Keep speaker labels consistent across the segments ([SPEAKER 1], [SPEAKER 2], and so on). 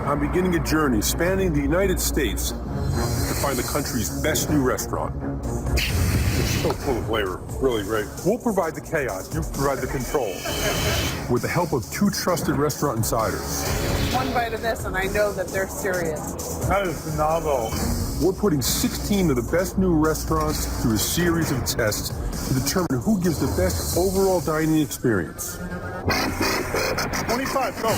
[SPEAKER 1] I'm beginning a journey spanning the United States to find the country's best new restaurant. It's so full of flavor, really great. We'll provide the chaos, you provide the control. With the help of 2 trusted restaurant insiders.
[SPEAKER 2] One bite of this and I know that they're serious.
[SPEAKER 1] That is phenomenal. We're putting 16 of the best new restaurants through a series of tests to determine who gives the best overall dining experience.
[SPEAKER 3] 25, go.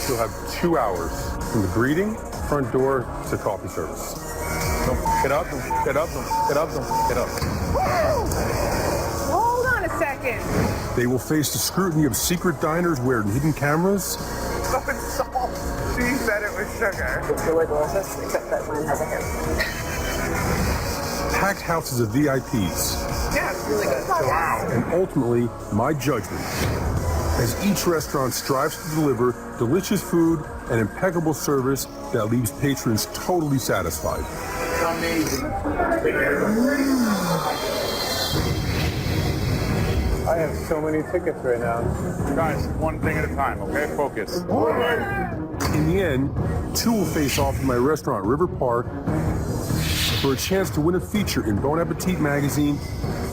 [SPEAKER 1] You'll have 2 hours from the greeting, front door, to coffee service. So get up.
[SPEAKER 2] Hold on a second.
[SPEAKER 1] They will face the scrutiny of secret diners wearing hidden cameras.
[SPEAKER 3] Oh, it's salt. She said it was sugar.
[SPEAKER 2] They were delicious, except that one has a hair.
[SPEAKER 1] Packed houses of VIPs.
[SPEAKER 2] Yeah, it's really good.
[SPEAKER 3] Wow.
[SPEAKER 1] And ultimately, my judgment, as each restaurant strives to deliver delicious food and impeccable service that leaves patrons totally satisfied.
[SPEAKER 3] Amazing.
[SPEAKER 4] I have so many tickets right now.
[SPEAKER 3] Guys, one thing at a time, okay? Focus.
[SPEAKER 1] In the end, 2 will face off in my restaurant, River Park, for a chance to win a feature in Bon Appetit magazine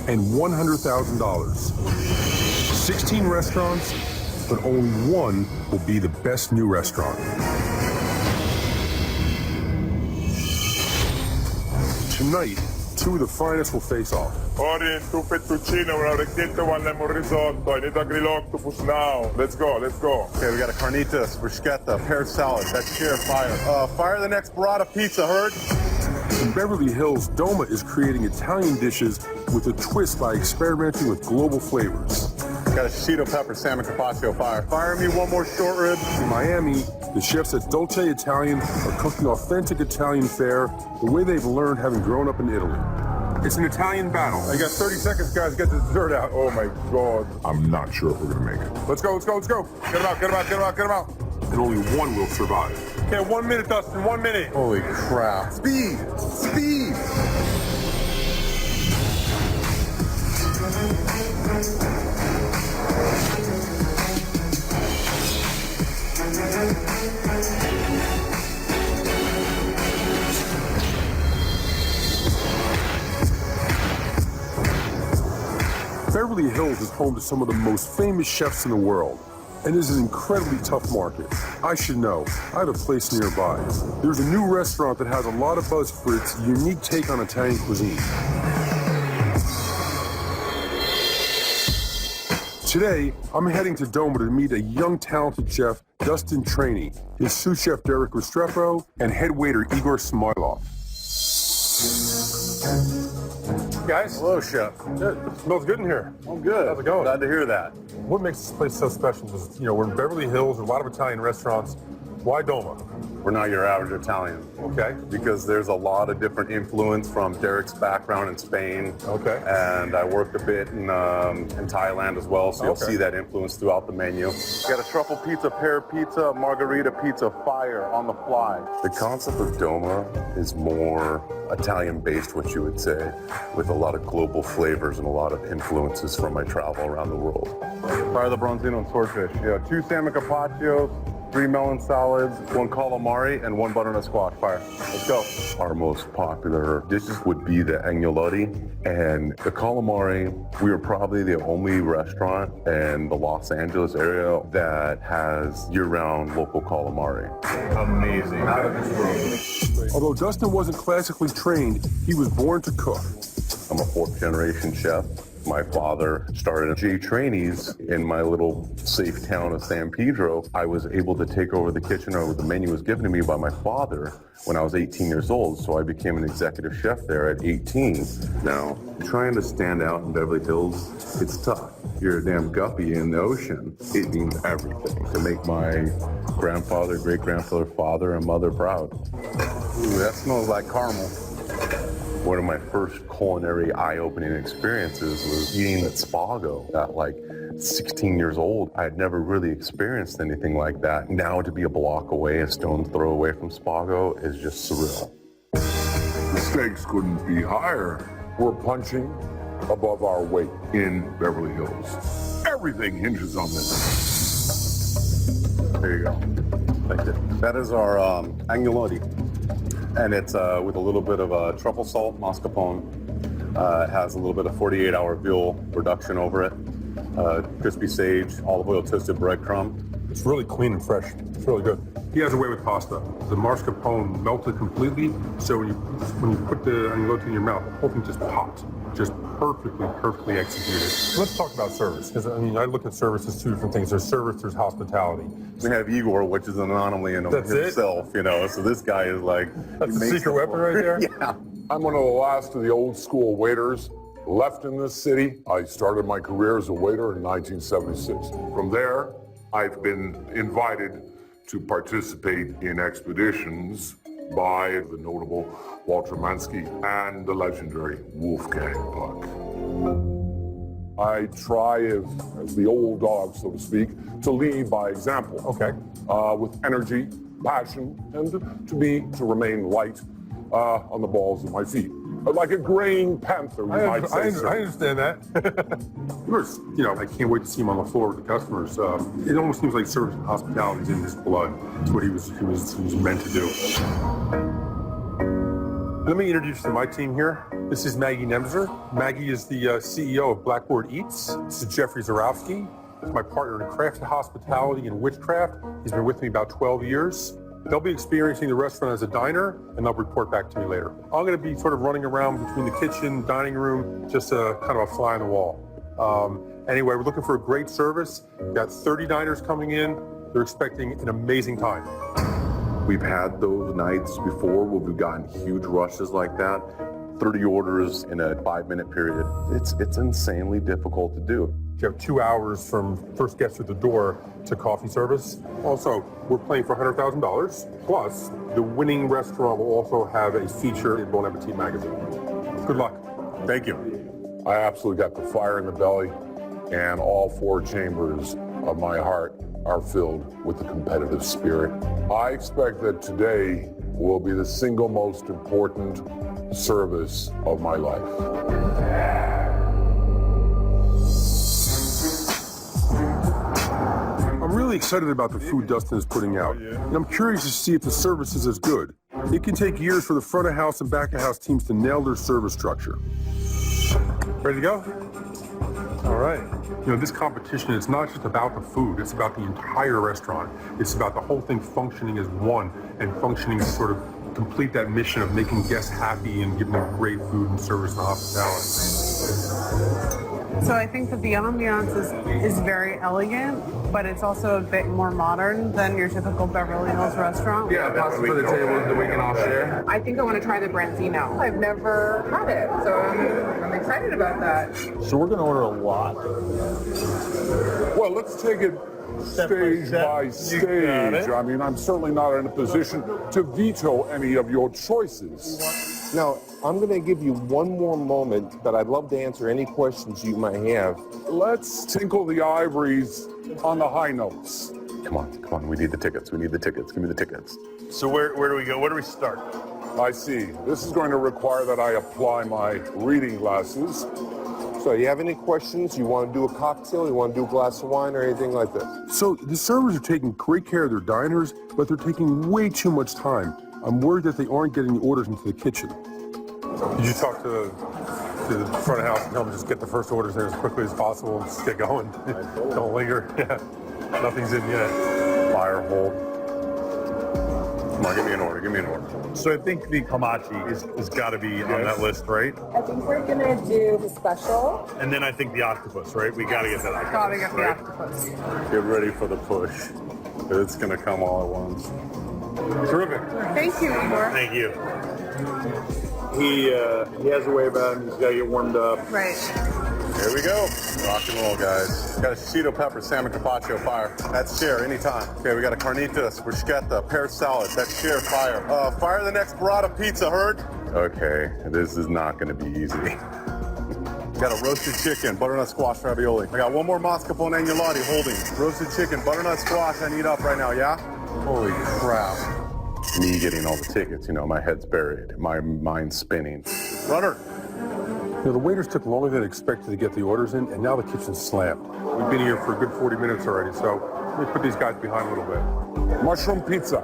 [SPEAKER 1] and $100,000. 16 restaurants, but only 1 will be the best new restaurant. Tonight, 2 of the finest will face off.
[SPEAKER 3] Ordin, 2 fettuccine, una orecchietta, 1 lemon risotto. I need a grill octopus now. Let's go.
[SPEAKER 4] Okay, we got a carnitas, bruschetta, pear salad, that's sheer fire. Fire the next burrata pizza, heard?
[SPEAKER 1] In Beverly Hills, Doma is creating Italian dishes with a twist by experimenting with global flavors.
[SPEAKER 4] Got a Cheeto pepper salmon carpaccio fire. Fire me 1 more short rib.
[SPEAKER 1] In Miami, the chefs at Dolce Italian are cooking authentic Italian fare the way they've learned having grown up in Italy. It's an Italian battle.
[SPEAKER 3] I got 30 seconds, guys. Get the dessert out. Oh, my God. I'm not sure if we're going to make it. Let's go. Get him out.
[SPEAKER 1] And only 1 will survive.
[SPEAKER 3] Okay, 1 minute, Dustin. 1 minute.
[SPEAKER 4] Holy crap. Speed!
[SPEAKER 1] Beverly Hills is home to some of the most famous chefs in the world, and is an incredibly tough market. I should know. I have a place nearby. There's a new restaurant that has a lot of buzz for its unique take on Italian cuisine. Today, I'm heading to Doma to meet a young, talented chef, Dustin Trainee, his sous chef Derek Restrepo, and head waiter Igor Smoilov.
[SPEAKER 4] Guys? Hello, chef.
[SPEAKER 1] It smells good in here.
[SPEAKER 4] Oh, good.
[SPEAKER 1] How's it going?
[SPEAKER 4] Glad to hear that.
[SPEAKER 1] What makes this place so special is, we're in Beverly Hills, a lot of Italian restaurants. Why Doma?
[SPEAKER 4] We're not your average Italian.
[SPEAKER 1] Okay.
[SPEAKER 4] Because there's a lot of different influence from Derek's background in Spain.
[SPEAKER 1] Okay.
[SPEAKER 4] And I worked a bit in Thailand as well, so you'll
[SPEAKER 1] Okay.
[SPEAKER 4] see that influence throughout the menu. We got a truffle pizza, pear pizza, margarita pizza, fire on the fly. The concept of Doma is more Italian-based, what you would say, with a lot of global flavors and a lot of influences from my travel around the world. Fire the bronzino and swordfish. Yeah, 2 salmon carpaccios, 3 melon salads, 1 calamari, and 1 butternut squash. Fire. Let's go. Our most popular dishes would be the agnolotti and the calamari. We are probably the only restaurant in the Los Angeles area that has year-round local calamari.
[SPEAKER 3] Amazing. Out of this world.
[SPEAKER 1] Although Dustin wasn't classically trained, he was born to cook.
[SPEAKER 4] I'm a 4th-generation chef. My father started J Trainees in my little safe town of San Pedro. I was able to take over the kitchen, or the menu was given to me by my father when I was 18 years old, so I became an executive chef there at 18. Now, trying to stand out in Beverly Hills, it's tough. You're a damn guppy in the ocean. It means everything to make my grandfather, great-grandfather, father, and mother proud. Ooh, that smells like caramel. One of my first culinary eye-opening experiences was eating at Spago at like 16 years old. I had never really experienced anything like that. Now to be a block away, a stone's throw away from Spago is just surreal.
[SPEAKER 3] The stakes couldn't be higher. We're punching above our weight in Beverly Hills. Everything hinges on this.
[SPEAKER 4] There you go.
[SPEAKER 1] Thank you.
[SPEAKER 4] That is our agnolotti, and it's with a little bit of truffle salt mascarpone. It has a little bit of 48-hour veal reduction over it. Crispy sage, olive oil toasted breadcrumb.
[SPEAKER 1] It's really clean and fresh. It's really good. He has a way with pasta. The mascarpone melted completely, so when you put the agnolotti in your mouth, the whole thing just popped. Just perfectly executed. Let's talk about service, because I mean, I look at service as two different things. There's service, there's hospitality.
[SPEAKER 4] We have Igor, which is an anomaly in himself, you know. So this guy is like,
[SPEAKER 1] That's a secret weapon right there.
[SPEAKER 4] Yeah.
[SPEAKER 3] I'm one of the last of the old school waiters left in this city. I started my career as a waiter in 1976. From there, I've been invited to participate in expeditions by the notable Walter Mansky and the legendary Wolfgang Puck. I try, as the old dog, so to speak, to lead by example.
[SPEAKER 1] Okay.
[SPEAKER 3] With energy, passion, and to remain light on the balls of my feet. Like a graying panther, you might say.
[SPEAKER 1] I understand that. You know, I can't wait to see him on the floor with the customers. It almost seems like service and hospitality is in his blood. It's what he was meant to do. Let me introduce you to my team here. This is Maggie Nemzer. Maggie is the CEO of Blackboard Eats. This is Jeffrey Zarowski. He's my partner in crafted hospitality and witchcraft. He's been with me about 12 years. They'll be experiencing the restaurant as a diner, and they'll report back to me later. I'm going to be sort of running around between the kitchen, dining room, just kind of a fly on the wall. Anyway, we're looking for a great service. We've got 30 diners coming in. They're expecting an amazing time.
[SPEAKER 4] We've had those nights before where we've gotten huge rushes like that. 30 orders in a 5-minute period. It's insanely difficult to do.
[SPEAKER 1] You have 2 hours from first guest at the door to coffee service. Also, we're playing for $100,000. Plus, the winning restaurant will also have a feature in Bon Appetit magazine. Good luck.
[SPEAKER 4] Thank you.
[SPEAKER 3] I absolutely got the fire in the belly, and all 4 chambers of my heart are filled with the competitive spirit. I expect that today will be the single most important service of my life.
[SPEAKER 1] I'm really excited about the food Dustin is putting out, and I'm curious to see if the service is as good. It can take years for the front of house and back of house teams to nail their service structure. Ready to go? All right. You know, this competition is not just about the food, it's about the entire restaurant. It's about the whole thing functioning as one and functioning to sort of complete that mission of making guests happy and giving them great food and service and hospitality.
[SPEAKER 2] So I think that the ambiance is very elegant, but it's also a bit more modern than your typical Beverly Hills restaurant.
[SPEAKER 5] Yeah, pasta for the table that we can all share.
[SPEAKER 2] I think I want to try the branzino. I've never had it, so I'm excited about that.
[SPEAKER 6] So we're going to order a lot.
[SPEAKER 3] Well, let's take it stage by stage. I mean, I'm certainly not in a position to veto any of your choices.
[SPEAKER 6] Now, I'm going to give you one more moment, but I'd love to answer any questions you might have.
[SPEAKER 3] Let's tinkle the ivories on the high notes.
[SPEAKER 4] Come on. We need the tickets. Give me the tickets.
[SPEAKER 5] So where do we go? Where do we start?
[SPEAKER 3] I see. This is going to require that I apply my reading glasses.
[SPEAKER 6] So you have any questions? You want to do a cocktail? You want to do a glass of wine or anything like that?
[SPEAKER 1] So the servers are taking great care of their diners, but they're taking way too much time. I'm worried that they aren't getting the orders into the kitchen. Did you talk to the front of house and tell them just get the first orders there as quickly as possible and just get going? Don't linger. Yeah. Nothing's in yet.
[SPEAKER 4] Fire hold. Come on, give me an order.
[SPEAKER 5] So I think the hamachi is got to be on that list, right?
[SPEAKER 7] I think we're gonna do the special.
[SPEAKER 5] And then I think the octopus, right? We got to get that octopus.
[SPEAKER 2] Gotta get the
[SPEAKER 5] right?
[SPEAKER 2] octopus.
[SPEAKER 4] Get ready for the push. It's going to come all at once.
[SPEAKER 5] Terrific.
[SPEAKER 2] Thank you, Igor.
[SPEAKER 5] Thank you. He has a way about him. He's got to get warmed up.
[SPEAKER 2] Right.
[SPEAKER 4] Here we go. Rock and roll, guys. Got a shito pepper, salmon carpaccio, fire. That's share, anytime. Okay, we got a carnitas, bruschetta, pear salad. That's share, fire. Fire the next burrata pizza, heard? Okay, this is not going to be easy. Got a roasted chicken, butternut squash ravioli. I got one more mascarpone agnolotti holding. Roasted chicken, butternut squash, I need up right now, yeah? Holy crap. Me getting all the tickets, you know, my head's buried, my mind's spinning. Runner.
[SPEAKER 1] You know, the waiters took longer than expected to get the orders in, and now the kitchen's slammed. We've been here for a good 40 minutes already, so Let me put these guys behind a little bit.
[SPEAKER 3] Mushroom pizza.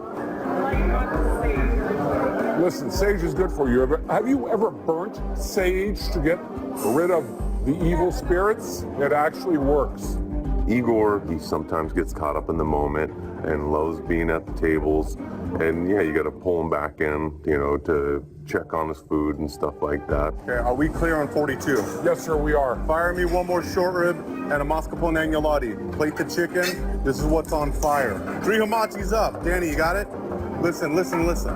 [SPEAKER 3] Listen, sage is good for you. Have you ever burnt sage to get rid of the evil spirits? It actually works.
[SPEAKER 4] Igor, he sometimes gets caught up in the moment and loves being at the tables. And yeah, you got to pull him back in, you know, to check on his food and stuff like that.
[SPEAKER 5] Okay, are we clear on 42?
[SPEAKER 3] Yes, sir, we are.
[SPEAKER 5] Fire me one more short rib and a mascarpone agnolotti. Plate the chicken. This is what's on fire. 3 hamachis up. Danny, you got it? Listen, listen, listen.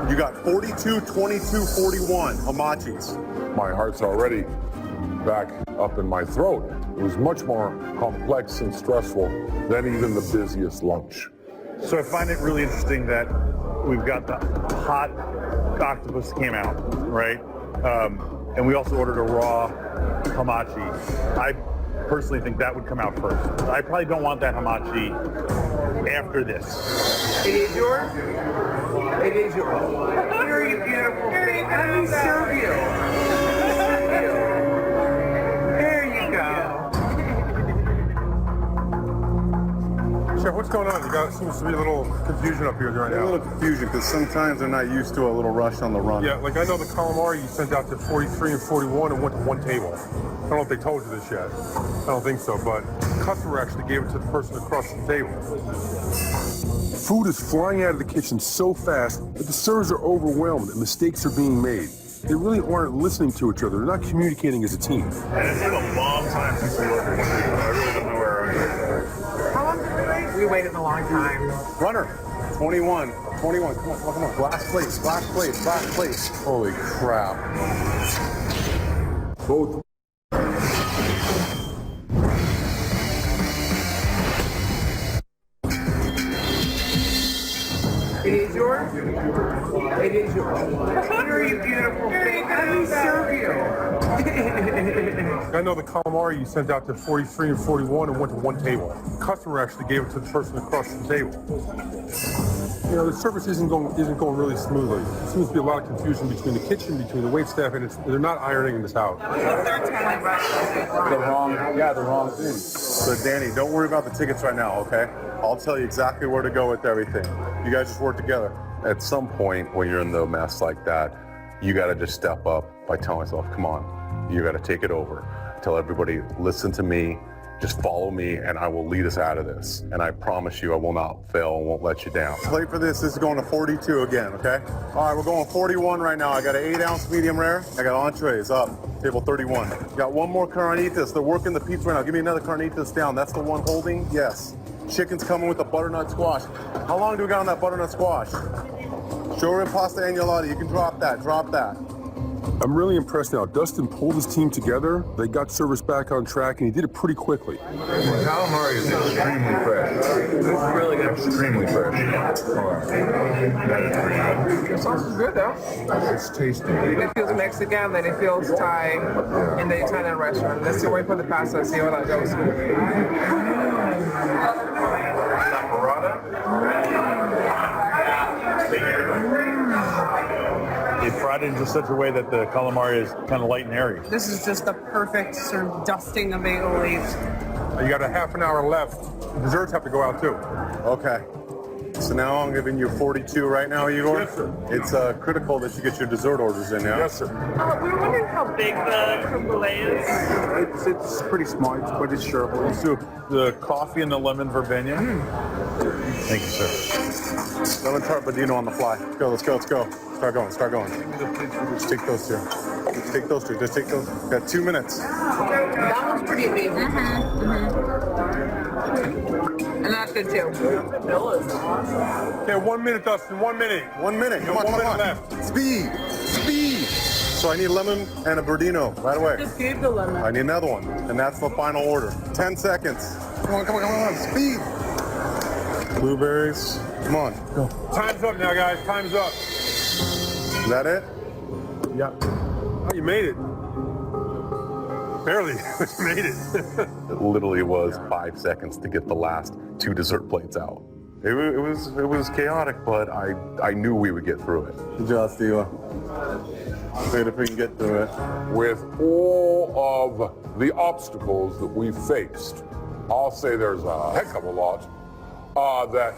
[SPEAKER 5] You got 42, 22, 41 hamachis.
[SPEAKER 3] My heart's already back up in my throat. It was much more complex and stressful than even the busiest lunch.
[SPEAKER 5] So I find it really interesting that we've got the hot octopus came out, right? And we also ordered a raw hamachi. I personally think that would come out first. I probably don't want that hamachi after this.
[SPEAKER 8] It is yours? It is yours. Here, you beautiful thing. Let me serve you. There you go.
[SPEAKER 1] Chef, what's going on? Seems to be a little confusion up here right
[SPEAKER 5] A
[SPEAKER 1] now.
[SPEAKER 5] little confusion because sometimes they're not used to a little rush on the run.
[SPEAKER 1] Yeah, like I know the calamari you sent out to 43 and 41 and went to one table. I don't know if they told you this yet. I don't think so, but the customer actually gave it to the person across the table. Food is flying out of the kitchen so fast that the servers are overwhelmed and mistakes are being made. They really aren't listening to each other. They're not communicating as a team.
[SPEAKER 5] And it's been a long time since we ordered. I really don't know where I am.
[SPEAKER 8] How long did we wait? We waited a long time.
[SPEAKER 5] Runner, 21. 21, come on, come on, come on. Glass plates, glass plates, glass plates. Holy crap.
[SPEAKER 3] Both.
[SPEAKER 8] It is yours? It is yours. Here, you beautiful thing. Let me serve you.
[SPEAKER 1] I know the calamari you sent out to 43 and 41 and went to one table. The customer actually gave it to the person across the table. You know, the service isn't going really smoothly. There seems to be a lot of confusion between the kitchen, between the waitstaff, and they're not ironing this out.
[SPEAKER 5] The wrong thing. So Danny, don't worry about the tickets right now, okay? I'll tell you exactly where to go with everything. You guys just work together.
[SPEAKER 4] At some point when you're in the mess like that, you got to just step up by telling yourself, come on, you got to take it over. Tell everybody, listen to me, just follow me, and I will lead us out of this. And I promise you, I will not fail and won't let you down.
[SPEAKER 5] Plate for this is going to 42 again, okay? All right, we're going 41 right now. I got an 8-ounce medium rare. I got entrees up, table 31. Got one more carnitas. They're working the pizza right now. Give me another carnitas down. That's the one holding? Yes. Chicken's coming with the butternut squash. How long do we got on that butternut squash? Short rib pasta agnolotti. You can drop that, drop that.
[SPEAKER 1] I'm really impressed now. Dustin pulled his team together. They got service back on track, and he did it pretty quickly.
[SPEAKER 9] Calamari is extremely fresh. It's really good. Extremely fresh.
[SPEAKER 8] The sauce is good though.
[SPEAKER 9] It's tasty.
[SPEAKER 8] It feels Mexican, then it feels Thai in the Italian restaurant. Let's see wait for the pasta and see how that goes.
[SPEAKER 5] They fried it in just such a way that the calamari is kind of light and airy.
[SPEAKER 2] This is just the perfect sort of dusting of 808.
[SPEAKER 1] You got a half an hour left. Desserts have to go out too.
[SPEAKER 5] Okay. So now I'm giving you 42 right now, Igor?
[SPEAKER 1] Yes, sir.
[SPEAKER 5] It's critical that you get your dessert orders in now.
[SPEAKER 1] Yes, sir.
[SPEAKER 10] We were wondering how big the creme brulee is.
[SPEAKER 5] It's pretty small, but it's shareable. Let's do the coffee and the lemon verbena. Thank you, sir. Lemon tart budino on the fly. Let's go, let's go, let's go. Start going, start going. Just take those two. Just take those two, just take those. Got 2 minutes.
[SPEAKER 8] That one's pretty amazing. And that's good too.
[SPEAKER 1] Okay, 1 minute, Dustin. 1 minute.
[SPEAKER 5] 1 minute. Come on,
[SPEAKER 1] 1
[SPEAKER 5] come
[SPEAKER 1] minute
[SPEAKER 5] on.
[SPEAKER 1] left.
[SPEAKER 5] Speed, speed. So I need lemon and a verdino right away.
[SPEAKER 2] Just gave the lemon.
[SPEAKER 5] I need another one, and that's the final order. 10 seconds. Come on, come on, come on, speed. Blueberries. Come on, go.
[SPEAKER 1] Time's up now, guys. Time's up.
[SPEAKER 5] Is that it?
[SPEAKER 1] Yeah. Oh, you made it. Barely. You made it.
[SPEAKER 4] It literally was 5 seconds to get the last 2 dessert plates out. It was chaotic, but I knew we would get through it.
[SPEAKER 5] Good job, Steve. Great if we can get through it.
[SPEAKER 3] With all of the obstacles that we faced, I'll say there's a heck of a lot that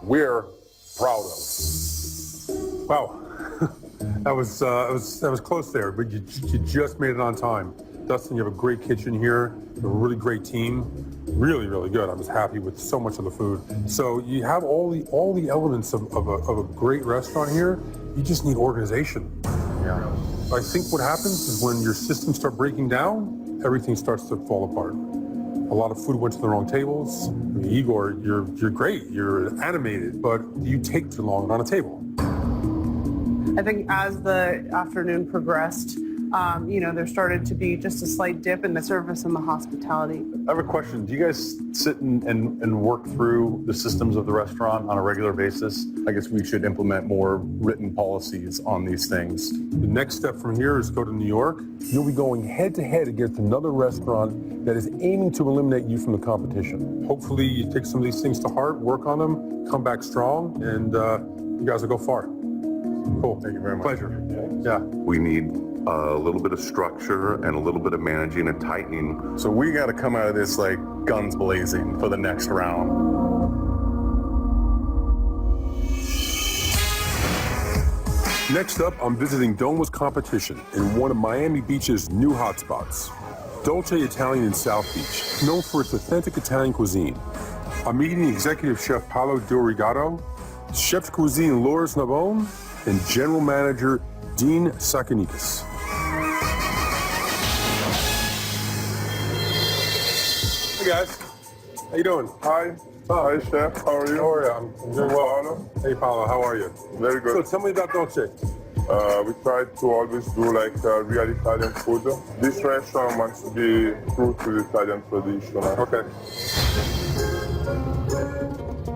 [SPEAKER 3] we're proud of.
[SPEAKER 1] Wow, that was close there, but you just made it on time. Dustin, you have a great kitchen here, a really great team, really, really good. I was happy with so much of the food. So you have all the elements of a great restaurant here. You just need organization.
[SPEAKER 5] Yeah.
[SPEAKER 1] I think what happens is when your systems start breaking down, everything starts to fall apart. A lot of food went to the wrong tables. I mean, Igor, you're great, you're animated, but you take too long on a table.
[SPEAKER 2] I think as the afternoon progressed, there started to be just a slight dip in the service and the hospitality.
[SPEAKER 5] I have a question. Do you guys sit and work through the systems of the restaurant on a regular basis? I guess we should implement more written policies on these things.
[SPEAKER 1] The next step from here is go to New York. You'll be going head to head against another restaurant that is aiming to eliminate you from the competition. Hopefully you take some of these things to heart, work on them, come back strong, and you guys will go far. Cool.
[SPEAKER 5] Thank you very much.
[SPEAKER 1] Pleasure. Yeah.
[SPEAKER 4] We need a little bit of structure and a little bit of managing and tightening.
[SPEAKER 5] So we got to come out of this like guns blazing for the next round.
[SPEAKER 1] Next up, I'm visiting Doma's competition in one of Miami Beach's new hotspots, Dolce Italian in South Beach, known for its authentic Italian cuisine. I'm meeting executive chef Paolo Dorigato, chef de cuisine Loris Nabone, and general manager Dean Sakanikas. Hey guys, how you doing?
[SPEAKER 11] Hi. Hi, chef. How are you?
[SPEAKER 1] How are you? I'm doing well. Paolo. Hey, Paolo. How are you?
[SPEAKER 11] Very good.
[SPEAKER 1] So tell me about Dolce.
[SPEAKER 11] We try to always do like real Italian food. This restaurant wants to be true to the Italian tradition.
[SPEAKER 1] Okay.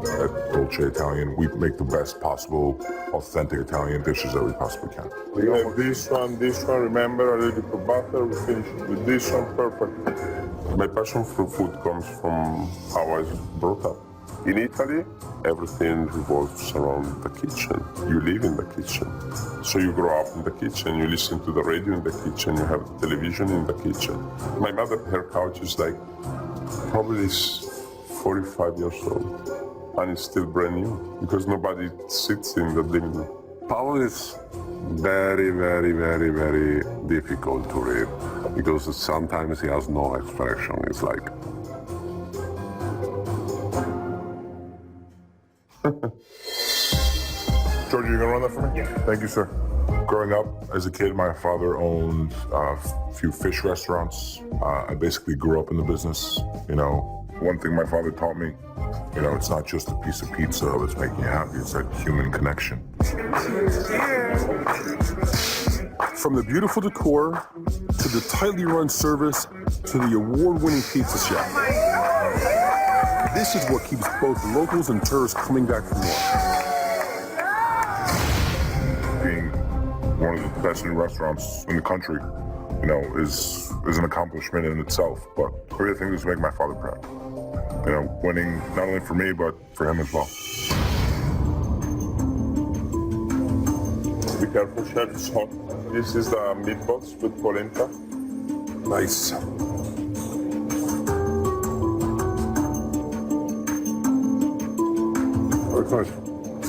[SPEAKER 3] At Dolce Italian, we make the best possible authentic Italian dishes that we possibly can.
[SPEAKER 11] We have this one, remember, a little bit of butter, we finish it with this one, perfect.
[SPEAKER 3] My passion for food comes from how I was brought up. In Italy, everything revolves around the kitchen. You live in the kitchen. So you grow up in the kitchen, you listen to the radio in the kitchen, you have television in the kitchen. My mother, her couch is like probably 45 years old. And it's still brand new because nobody sits in the living room. Paolo is very, very, very, very difficult to read because sometimes he has no expression. It's like...
[SPEAKER 11] George, you gonna run that for me? Yeah. Thank you, sir. Growing up as a kid, my father owned a few fish restaurants. I basically grew up in the business. One thing my father taught me, it's not just a piece of pizza that's making you happy, it's that human connection.
[SPEAKER 1] From the beautiful decor, to the tightly run service, to the award-winning pizza chef. This is what keeps both locals and tourists coming back for more.
[SPEAKER 11] Being one of the best new restaurants in the country, is an accomplishment in itself, but I really think this will make my father proud. Winning not only for me, but for him as well. Be careful, chef, it's hot. This is the meatballs with polenta.
[SPEAKER 1] Nice.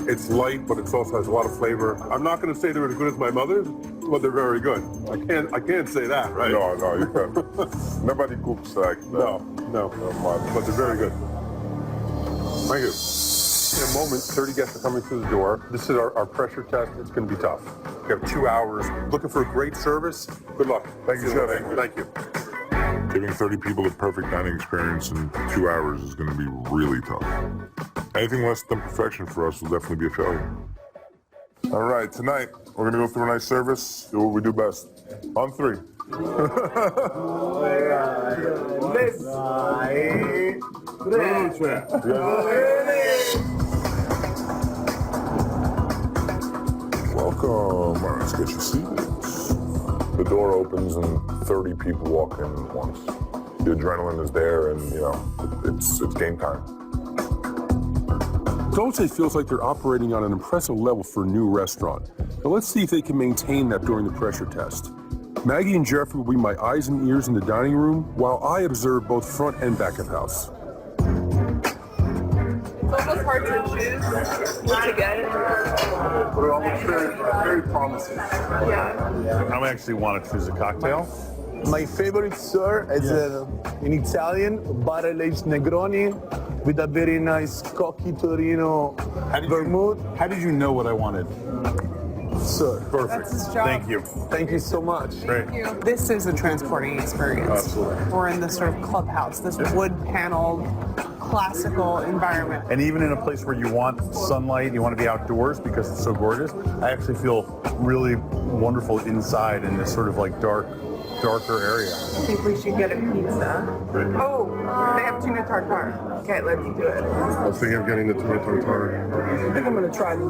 [SPEAKER 1] It's light, but it also has a lot of flavor. I'm not going to say they're as good as my mother's, but they're very good. I can't say that, right?
[SPEAKER 11] No, you can't. Nobody cooks like that.
[SPEAKER 1] No, but they're very good. Thank you. In a moment, 30 guests are coming through the door. This is our pressure test. It's going to be tough. We have 2 hours. Looking for a great service. Good luck.
[SPEAKER 11] Thank you, chef.
[SPEAKER 1] Thank you.
[SPEAKER 11] Giving 30 people the perfect dining experience in 2 hours is going to be really tough. Anything less than perfection for us will definitely be a failure. All right, tonight we're going to go through a nice service, do what we do best. On 3. Welcome. All right, let's get you seated. The door opens and 30 people walk in at once. The adrenaline is there, and it's game time.
[SPEAKER 1] Dolce feels like they're operating on an impressive level for a new restaurant. Now let's see if they can maintain that during the pressure test. Maggie and Jeffrey will be my eyes and ears in the dining room while I observe both front and back of house.
[SPEAKER 7] It's almost
[SPEAKER 2] hard to choose what to get.
[SPEAKER 5] But it all looks very, very promising.
[SPEAKER 2] Yeah.
[SPEAKER 5] I actually want to choose a cocktail. My favorite, sir, is in Italian, barrel-aged Negroni with a very nice cocky Torino vermouth.
[SPEAKER 12] How did you know what I wanted?
[SPEAKER 5] Sir, perfect.
[SPEAKER 2] That's his job.
[SPEAKER 5] Thank you. Thank you so much.
[SPEAKER 2] Thank you. This is a transporting experience.
[SPEAKER 5] Absolutely.
[SPEAKER 2] We're in this sort of clubhouse, this wood-paneled, classical environment.
[SPEAKER 5] And even in a place where you want sunlight, you want to be outdoors because it's so gorgeous, I actually feel really wonderful inside in this sort of like darker area.
[SPEAKER 2] I think we should get a pizza. Oh, they have tuna tartare. Okay, let's do it.
[SPEAKER 11] I was thinking of getting the tuna tartare.
[SPEAKER 2] I think I'm gonna try the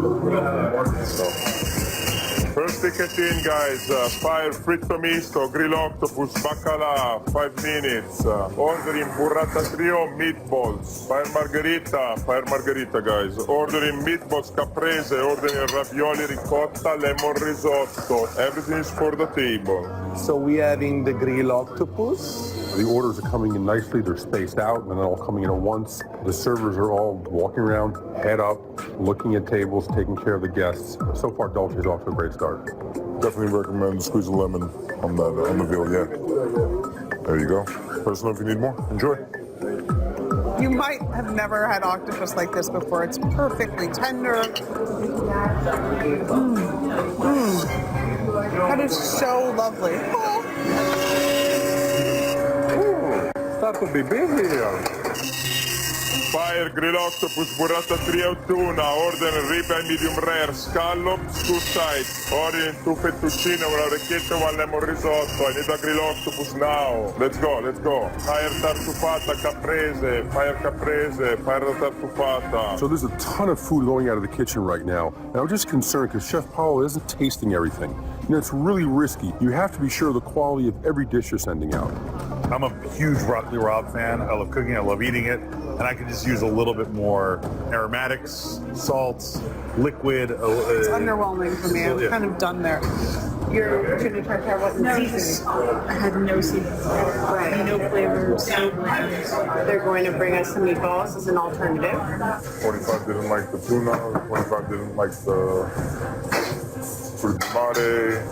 [SPEAKER 3] First ticket in, guys. Fire fritto misto, grill octopus, bacala, 5 minutes. Ordering burrata trio, meatballs. Fire margarita, guys. Ordering meatballs caprese, ordering ravioli ricotta, lemon risotto. Everything is for the table.
[SPEAKER 5] So we're having the grill octopus.
[SPEAKER 1] The orders are coming in nicely. They're spaced out and they're all coming in at once. The servers are all walking around, head up, looking at tables, taking care of the guests. So far, Dolce's off to a great start.
[SPEAKER 11] Definitely recommend squeeze a lemon on the veal, yeah. There you go. Let us know if you need more. Enjoy.
[SPEAKER 2] You might have never had octopus like this before. It's perfectly tender. That is so lovely. Oh.
[SPEAKER 5] Start to be busy here.
[SPEAKER 3] Fire grill octopus, burrata trio tuna. Ordering ribeye medium rare, scallops, 2 sides. Ordering 2 fettuccine, una orecchietta, 1 lemon risotto. I need a grill octopus now. Let's go. Fire tartufata caprese, fire tartufata.
[SPEAKER 1] So there's a ton of food going out of the kitchen right now. And I'm just concerned because Chef Paolo isn't tasting everything. You know, it's really risky. You have to be sure of the quality of every dish you're sending out.
[SPEAKER 5] I'm a huge Broccoli Rob fan. I love cooking, I love eating it. And I could just use a little bit more aromatics, salts, liquid.
[SPEAKER 2] It's underwhelming for me. I'm kind of done there. Your tuna tartare wasn't seasoned.
[SPEAKER 10] I had no seasoning.
[SPEAKER 2] Right.
[SPEAKER 10] No flavors, no bland.
[SPEAKER 2] They're going to bring us some meatballs as an alternative.
[SPEAKER 11] 45 didn't like the tuna. 25 didn't like the fruit mare.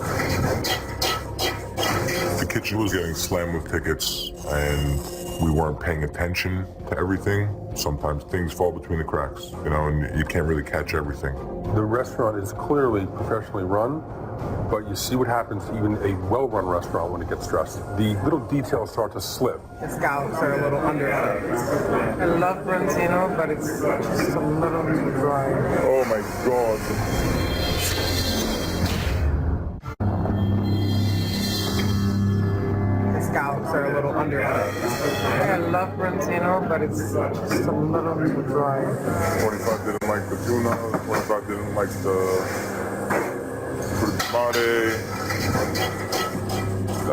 [SPEAKER 11] The kitchen was getting slammed with tickets, and we weren't paying attention to everything. Sometimes things fall between the cracks, you know, and you can't really catch everything.
[SPEAKER 1] The restaurant is clearly professionally run, but you see what happens to even a well-run restaurant when it gets stressed. The little details start to slip.
[SPEAKER 2] The scallops are a little undercooked.
[SPEAKER 8] I love branzino, but it's just a little too dry.
[SPEAKER 3] Oh my God.
[SPEAKER 2] Scallops are a little undercooked.
[SPEAKER 8] I love branzino, but it's just a little too dry.
[SPEAKER 11] 45 didn't like the tuna. 25 didn't like the fruit mare.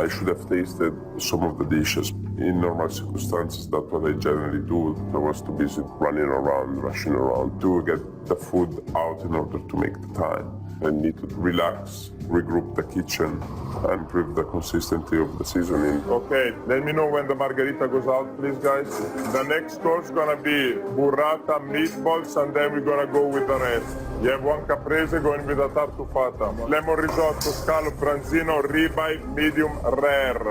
[SPEAKER 11] I should have tasted some of the dishes. In normal circumstances, that's what I generally do. I was too busy running around, rushing around to get the food out in order to make the time. I need to relax, regroup the kitchen, and improve the consistency of the seasoning.
[SPEAKER 3] Okay, let me know when the margarita goes out, please, guys. The next course is gonna be burrata, meatballs, and then we're gonna go with the rest. You have 1 caprese going with a tartufata. Lemon risotto, scallop, branzino, ribeye, medium rare.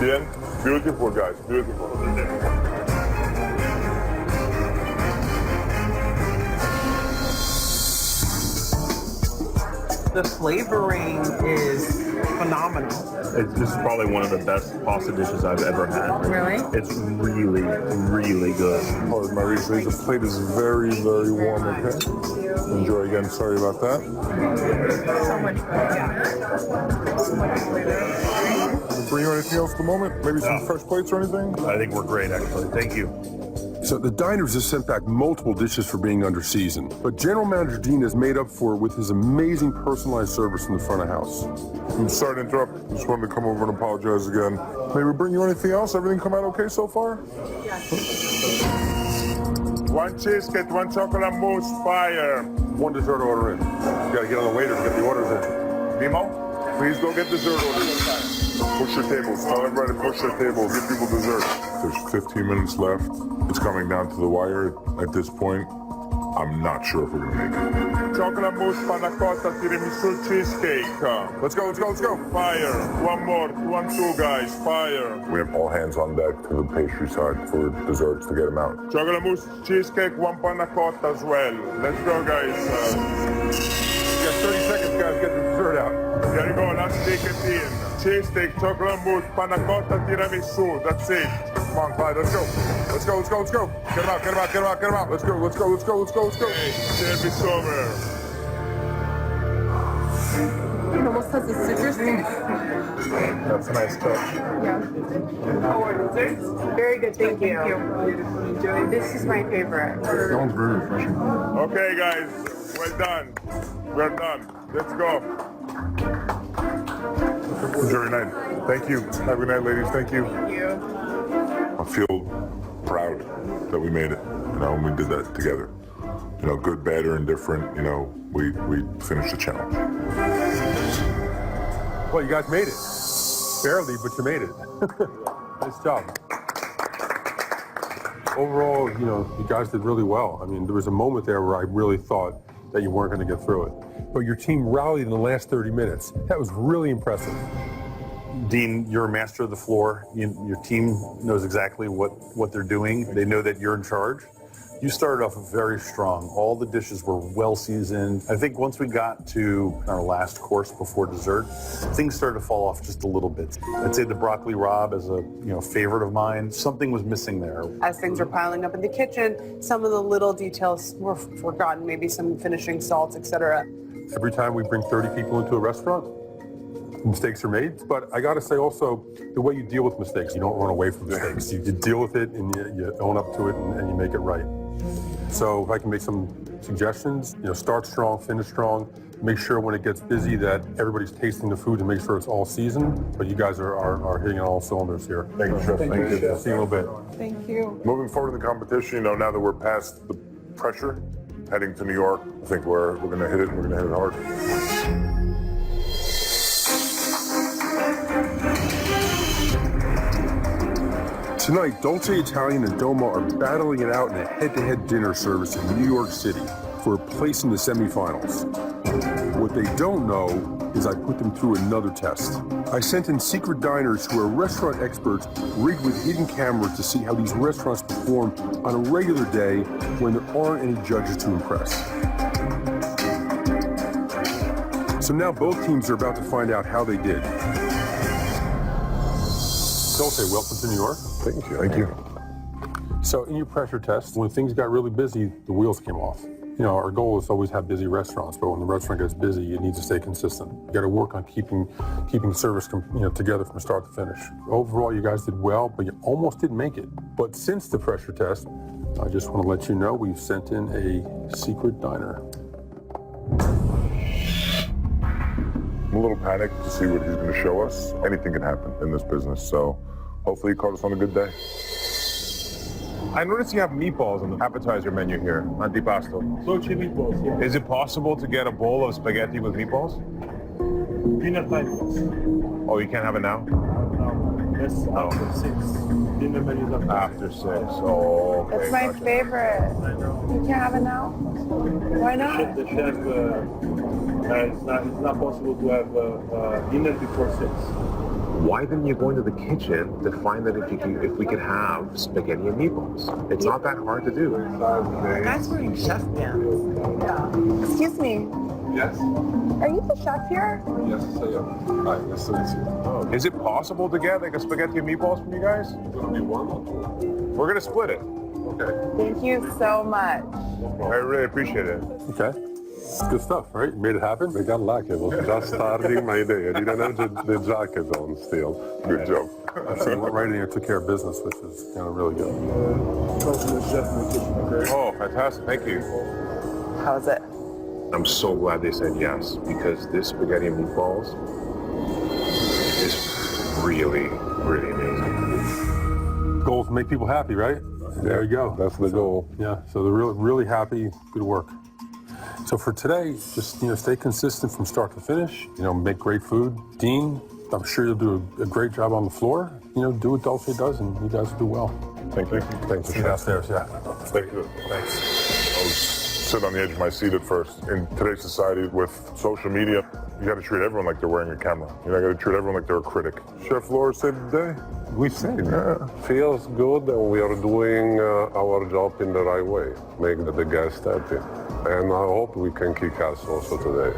[SPEAKER 3] Bien? Beautiful, guys, beautiful.
[SPEAKER 2] The flavoring is phenomenal.
[SPEAKER 5] This is probably one of the best pasta dishes I've ever had.
[SPEAKER 10] Really?
[SPEAKER 5] It's really, really good.
[SPEAKER 11] Pardon my reasoning, the plate is very, very warm, okay? Enjoy again, sorry about that.
[SPEAKER 10] So much flavor. Yeah. So much flavor.
[SPEAKER 11] Bring you anything else at the moment? Maybe some fresh plates or anything?
[SPEAKER 5] I think we're great, actually. Thank you.
[SPEAKER 1] So the diners have sent back multiple dishes for being under seasoned, but General Manager Dean has made up for it with his amazing personalized service in the front of house.
[SPEAKER 11] I'm sorry to interrupt. Just wanted to come over and apologize again. May we bring you anything else? Everything come out okay so far?
[SPEAKER 3] One cheesecake, 1 chocolate mousse, fire.
[SPEAKER 1] 1 dessert order in. You gotta get on the waiter to get the orders in.
[SPEAKER 3] Nemo, please go get dessert orders.
[SPEAKER 11] Push your tables. Tell everybody to push their tables. Give people dessert. There's 15 minutes left. It's coming down to the wire at this point. I'm not sure if we're gonna make it. Chocolate mousse, panna cotta, tiramisu, cheesecake. Let's go, let's go, let's go. Fire. One more. 1, 2, guys. Fire. We have all hands on deck to the pastry side for desserts to get them out. Chocolate mousse, cheesecake, 1 panna cotta as well. Let's go, guys.
[SPEAKER 1] You got 30 seconds, guys. Get the dessert out.
[SPEAKER 11] There you go. Let's take it in. Cheesesteak, chocolate mousse, panna cotta, tiramisu. That's it. Come on, Clyde, let's go. Let's go, let's go, let's go. Get him out, get him out, get him out, get him out. Let's go, let's go, let's go, let's go, let's go. Hey, service over.
[SPEAKER 10] It almost has a citrus taste.
[SPEAKER 5] That's a nice touch.
[SPEAKER 2] Very good, thank you. This is my favorite.
[SPEAKER 1] That one's very refreshing.
[SPEAKER 11] Okay, guys, well done. We're done. Let's go. Very nice. Thank you. Have a good night, ladies. Thank you.
[SPEAKER 2] Thank you.
[SPEAKER 11] I feel proud that we made it, you know, and we did that together. You know, good, bad, or indifferent, you know, we finished the challenge.
[SPEAKER 1] Well, you guys made it. Barely, but you made it. Nice job. Overall, you know, you guys did really well. I mean, there was a moment there where I really thought that you weren't going to get through it. But your team rallied in the last 30 minutes. That was really impressive.
[SPEAKER 5] Dean, you're a master of the floor. Your team knows exactly what they're doing. They know that you're in charge. You started off very strong. All the dishes were well seasoned. I think once we got to our last course before dessert, things started to fall off just a little bit. I'd say the broccoli rabe is a favorite of mine. Something was missing there.
[SPEAKER 2] As things were piling up in the kitchen, some of the little details were forgotten, maybe some finishing salts, etc.
[SPEAKER 1] Every time we bring 30 people into a restaurant, mistakes are made. But I got to say also, the way you deal with mistakes, you don't run away from mistakes. You deal with it and you own up to it and you make it right. So if I can make some suggestions, start strong, finish strong. Make sure when it gets busy that everybody's tasting the food and make sure it's all seasoned. But you guys are hitting on all cylinders here.
[SPEAKER 11] Thank you, Chef. Thank you.
[SPEAKER 1] See you in a little bit.
[SPEAKER 10] Thank you.
[SPEAKER 11] Moving forward in the competition, now that we're past the pressure, heading to New York, I think we're going to hit it and we're going to hit it hard.
[SPEAKER 1] Tonight, Dolce Italian and Doma are battling it out in a head-to-head dinner service in New York City for a place in the semifinals. What they don't know is I put them through another test. I sent in secret diners who are restaurant experts rigged with hidden cameras to see how these restaurants perform on a regular day when there aren't any judges to impress. So now both teams are about to find out how they did. Dolce, welcome to New York.
[SPEAKER 11] Thank you. Thank you.
[SPEAKER 1] So in your pressure test, when things got really busy, the wheels came off. Our goal is to always have busy restaurants, but when the restaurant gets busy, you need to stay consistent. You got to work on keeping service together from start to finish. Overall, you guys did well, but you almost didn't make it. But since the pressure test, I just want to let you know we've sent in a secret diner.
[SPEAKER 11] I'm a little panicked to see what he's going to show us. Anything can happen in this business, so hopefully he caught us on a good day.
[SPEAKER 12] I noticed you have meatballs on the appetizer menu here, antipasto.
[SPEAKER 13] Dolce meatballs, yeah.
[SPEAKER 12] Is it possible to get a bowl of spaghetti with meatballs?
[SPEAKER 13] Peanut meatballs.
[SPEAKER 12] Oh, you can't have it now?
[SPEAKER 13] No, that's after 6. Dinner menu is
[SPEAKER 12] after 6. Oh, okay.
[SPEAKER 10] That's my favorite.
[SPEAKER 13] I know.
[SPEAKER 10] You can't have it now? Why not?
[SPEAKER 13] The chef, it's not possible to have dinner before 6.
[SPEAKER 4] Why didn't you go into the kitchen to find that if we could have spaghetti and meatballs? It's not that hard to do.
[SPEAKER 8] That's wearing chef pants.
[SPEAKER 10] Yeah. Excuse me.
[SPEAKER 1] Yes?
[SPEAKER 10] Are you the chef here?
[SPEAKER 1] Yes, I am. Hi, nice to meet you.
[SPEAKER 12] Is it possible to get like a spaghetti and meatballs from you guys?
[SPEAKER 1] It's going to be one or two?
[SPEAKER 12] We're going to split it.
[SPEAKER 1] Okay.
[SPEAKER 10] Thank you so much.
[SPEAKER 12] I really appreciate it.
[SPEAKER 1] Okay. Good stuff, right? You made it happen?
[SPEAKER 11] They got lucky. It was just starting my day. I didn't have the jacket on still. Good job.
[SPEAKER 1] So you went right in here and took care of business, which is really good.
[SPEAKER 12] Oh, fantastic. Thank you.
[SPEAKER 10] How's it?
[SPEAKER 4] I'm so glad they said yes, because this spaghetti and meatballs is really, really amazing.
[SPEAKER 1] The goal is to make people happy, right? There you go.
[SPEAKER 11] That's the goal.
[SPEAKER 1] Yeah, so they're really, really happy. Good work. So for today, just stay consistent from start to finish. Make great food. Dean, I'm sure you'll do a great job on the floor. You know, do what Dolce does, and you guys will do well.
[SPEAKER 11] Thank you.
[SPEAKER 1] Thanks. See you downstairs. Yeah.
[SPEAKER 11] Thank you.
[SPEAKER 1] Thanks.
[SPEAKER 11] I was sitting on the edge of my seat at first. In today's society with social media, you got to treat everyone like they're wearing a camera. You know, you got to treat everyone like they're a critic. Chef Laura saved the day.
[SPEAKER 1] We saved.
[SPEAKER 11] Yeah.
[SPEAKER 14] Feels good, and we are doing our job in the right way, making the guests happy. And I hope we can kick ass also today.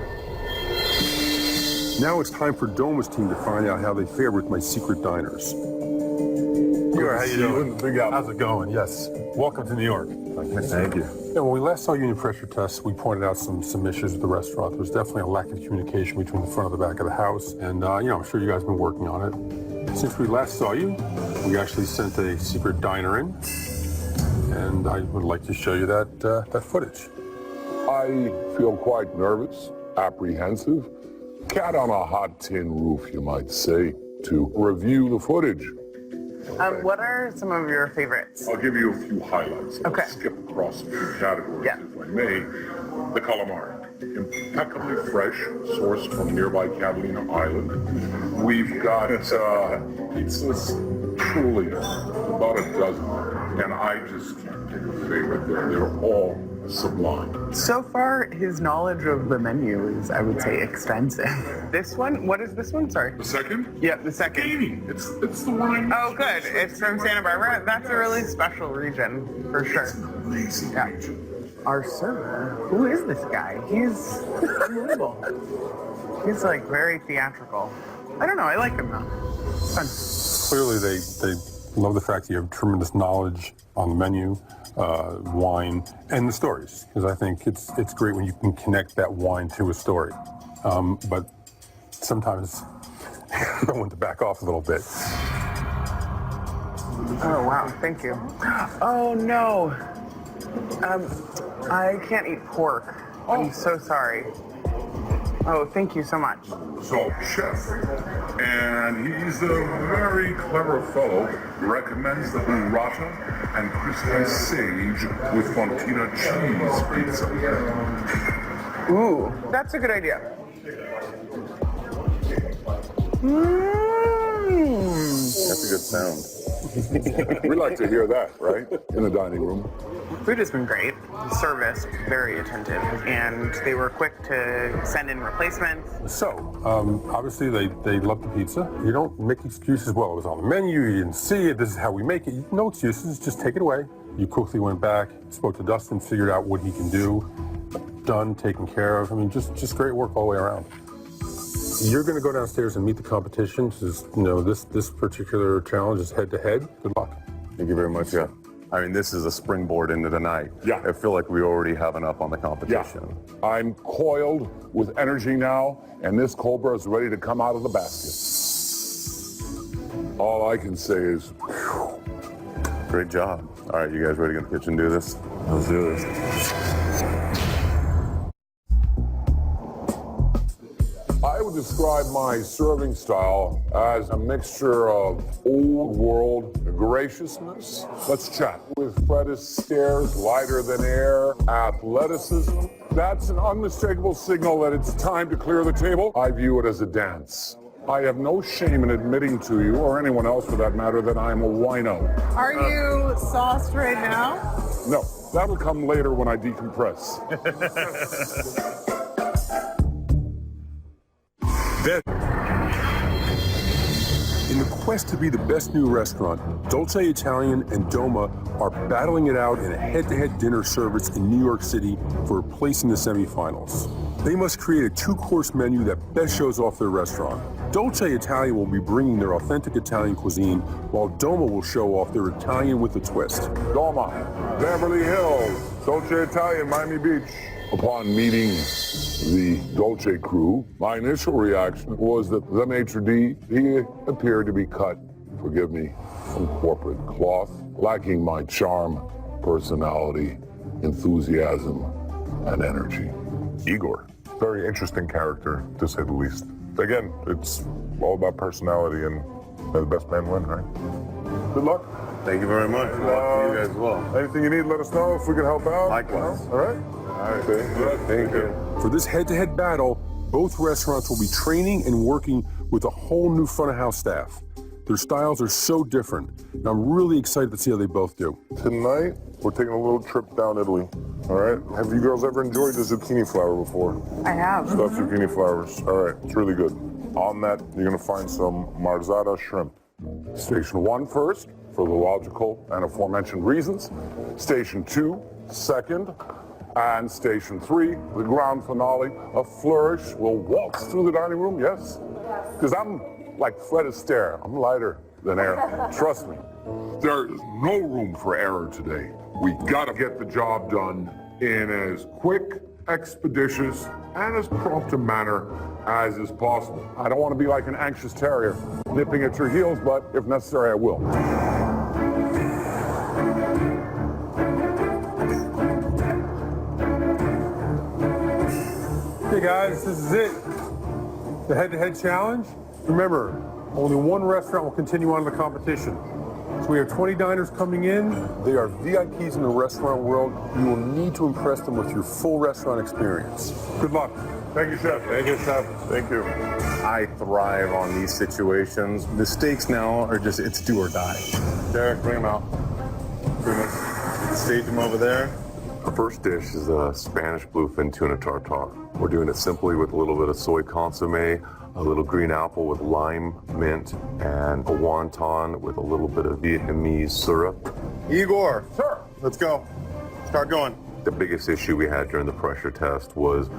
[SPEAKER 1] Now it's time for Doma's team to find out how they fare with my secret diners.
[SPEAKER 12] How you doing? How's it going? Yes. Welcome to New York.
[SPEAKER 1] Thank you. Yeah, when we last saw you in your pressure tests, we pointed out some issues with the restaurant. There was definitely a lack of communication between the front and the back of the house, and you know, I'm sure you guys have been working on it. Since we last saw you, we actually sent a secret diner in, and I would like to show you that footage.
[SPEAKER 3] I feel quite nervous, apprehensive, cat on a hot tin roof, you might say, to review the footage.
[SPEAKER 2] What are some of your favorites?
[SPEAKER 11] I'll give you a few highlights.
[SPEAKER 2] Okay.
[SPEAKER 11] I'll skip across a few categories, if I may. The calamari, impeccably fresh, sourced from nearby Catalina Island. We've got pizzas, truly about a dozen, and I just can't pick a favorite there. They're all sublime.
[SPEAKER 2] So far, his knowledge of the menu is, I would say, extensive. This one? What is this one? Sorry.
[SPEAKER 11] The second?
[SPEAKER 2] Yep, the second.
[SPEAKER 11] Katie. It's the one I
[SPEAKER 2] Oh, good. It's from Santa Barbara. That's a really special region, for sure.
[SPEAKER 11] Amazing region.
[SPEAKER 2] Our server, who is this guy? He's unbelievable. He's like very theatrical. I don't know, I like him though. It's fun.
[SPEAKER 1] Clearly, they love the fact that you have tremendous knowledge on the menu, wine, and the stories. Because I think it's great when you can connect that wine to a story. But sometimes I want to back off a little bit.
[SPEAKER 2] Oh wow, thank you. Oh no, I can't eat pork. I'm so sorry. Oh, thank you so much.
[SPEAKER 11] So, chef, and he's a very clever fellow, recommends the burrata and crispy sage with fontina cheese pizza.
[SPEAKER 2] Ooh, that's a good idea.
[SPEAKER 4] That's a good sound.
[SPEAKER 3] We like to hear that, right? In the dining room.
[SPEAKER 2] Food has been great. Service, very attentive, and they were quick to send in replacements.
[SPEAKER 1] So, obviously they love the pizza. You don't make excuses. Well, it was on the menu, you didn't see it, this is how we make it. No excuses, just take it away. You quickly went back, spoke to Dustin, figured out what he can do. Done, taken care of. I mean, just great work all the way around. You're going to go downstairs and meet the competition. You know, this particular challenge is head-to-head. Good luck.
[SPEAKER 4] Thank you very much, yeah. I mean, this is a springboard into the night.
[SPEAKER 3] Yeah.
[SPEAKER 4] I feel like we already have enough on the competition.
[SPEAKER 3] Yeah. I'm coiled with energy now, and this cobra is ready to come out of the basket. All I can say is, whew.
[SPEAKER 4] Great job. All right, you guys ready to get in the kitchen and do this? Let's do this.
[SPEAKER 3] I would describe my serving style as a mixture of old world graciousness. Let's chat. With Fred Astaire's lighter than air athleticism. That's an unmistakable signal that it's time to clear the table. I view it as a dance. I have no shame in admitting to you, or anyone else for that matter, that I'm a wino.
[SPEAKER 2] Are you sauced right now?
[SPEAKER 3] No, that'll come later when I decompress.
[SPEAKER 1] In the quest to be the best new restaurant, Dolce Italian and Doma are battling it out in a head-to-head dinner service in New York City for a place in the semifinals. They must create a two-course menu that best shows off their restaurant. Dolce Italian will be bringing their authentic Italian cuisine, while Doma will show off their Italian with a twist.
[SPEAKER 3] Doma, Beverly Hills, Dolce Italian, Miami Beach. Upon meeting the Dolce crew, my initial reaction was that the maitre d', he appeared to be cut, forgive me, from corporate cloth, lacking my charm, personality, enthusiasm, and energy.
[SPEAKER 11] Igor, very interesting character, to say the least. Again, it's all about personality, and may the best man win, right? Good luck.
[SPEAKER 4] Thank you very much. Good luck to you guys as well.
[SPEAKER 11] Anything you need, let us know if we can help out.
[SPEAKER 4] Likewise.
[SPEAKER 11] All right? All right, thank you.
[SPEAKER 1] For this head-to-head battle, Both restaurants will be training and working with a whole new front of house staff. Their styles are so different, and I'm really excited to see how they both do.
[SPEAKER 11] Tonight, we're taking a little trip down Italy. All right? Have you girls ever enjoyed the zucchini flower before?
[SPEAKER 10] I have.
[SPEAKER 11] Stuffed zucchini flowers. All right, it's really good. On that, you're gonna find some marzata shrimp. Station 1 first, for the logical and aforementioned reasons. Station 2, second. And Station 3, the grand finale, a flourish will waltz through the dining room, yes? Because I'm like Fred Astaire. I'm lighter than air. Trust me.
[SPEAKER 3] There is no room for error today. We gotta get the job done in as quick, expeditious, and as prompt a manner as is possible.
[SPEAKER 1] I don't want to be like an anxious terrier, nipping at your heels, but if necessary, I will. Hey guys, this is it. The head-to-head challenge. Remember, only one restaurant will continue on in the competition. So we have 20 diners coming in. They are VIPs in the restaurant world. You will need to impress them with your full restaurant experience. Good luck.
[SPEAKER 11] Thank you, Chef.
[SPEAKER 5] Thank you, Chef.
[SPEAKER 11] Thank you.
[SPEAKER 5] I thrive on these situations. The stakes now are just, it's do or die. Derek, bring them out. Stage them over there.
[SPEAKER 4] The first dish is a Spanish bluefin tuna tartare. We're doing it simply with a little bit of soy consomme, a little green apple with lime, mint, and a wonton with a little bit of Vietnamese syrup.
[SPEAKER 5] Igor, sir, let's go. Start going.
[SPEAKER 4] The biggest issue we had during the pressure test was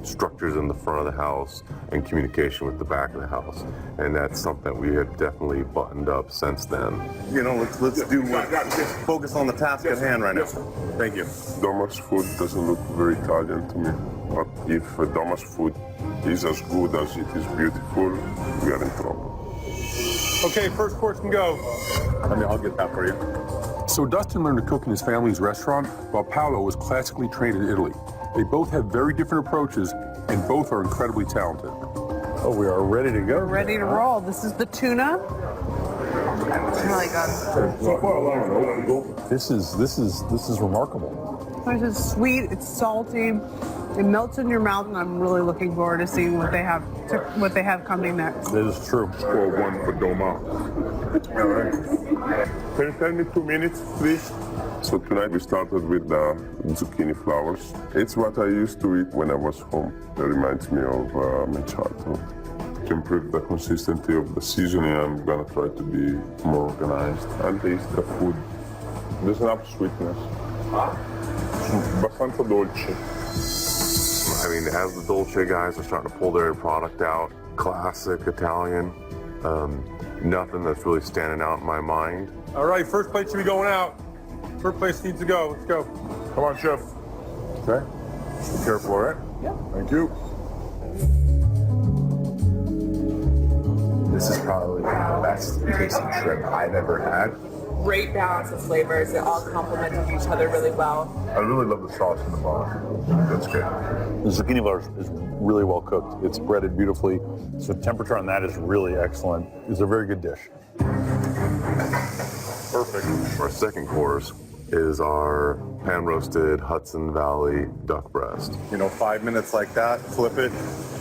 [SPEAKER 4] structures in the front of the house and communication with the back of the house. And that's something we have definitely buttoned up since then.
[SPEAKER 5] You know, let's do focus on the task at hand right now. Thank you.
[SPEAKER 11] Doma's food doesn't look very Italian to me. But if Doma's food is as good as it is beautiful, we are in trouble.
[SPEAKER 1] Okay, first course can go.
[SPEAKER 5] I'll get that for you.
[SPEAKER 1] So Dustin learned to cook in his family's restaurant, while Paolo was classically trained in Italy. They both have very different approaches, and both are incredibly talented.
[SPEAKER 5] Oh, we are ready to go.
[SPEAKER 10] We're ready to roll. This is the tuna. It's really good.
[SPEAKER 5] This is remarkable.
[SPEAKER 10] It's sweet. It's salty. It melts in your mouth, and I'm really looking forward to seeing what they have coming next.
[SPEAKER 5] That is true.
[SPEAKER 11] Score 1 for Doma. All right. Can you tell me 2 minutes, please? So tonight we started with the zucchini flowers. It's what I used to eat when I was home. It reminds me of my childhood. To improve the consistency of the seasoning, I'm gonna try to be more organized and taste the food. There's enough sweetness. Abbastanza dolce.
[SPEAKER 4] I mean, as the Dolce guys are starting to pull their product out, classic Italian, nothing that's really standing out in my mind.
[SPEAKER 1] All right, first plate should be going out. First place needs to go. Let's go.
[SPEAKER 11] Come on, Chef.
[SPEAKER 5] Okay. Be careful, all right?
[SPEAKER 10] Yep.
[SPEAKER 5] Thank you.
[SPEAKER 9] This is probably the best tasting shrimp I've ever had.
[SPEAKER 7] Great balance of flavors. They all complement each other really well.
[SPEAKER 9] I really love the sauce in the bottom. That's good.
[SPEAKER 5] The zucchini flower is really well cooked. It's breaded beautifully. So temperature on that is really excellent. It's a very good dish.
[SPEAKER 4] Perfect. Our second course is our pan-roasted Hudson Valley duck breast.
[SPEAKER 5] 5 minutes like that, flip it,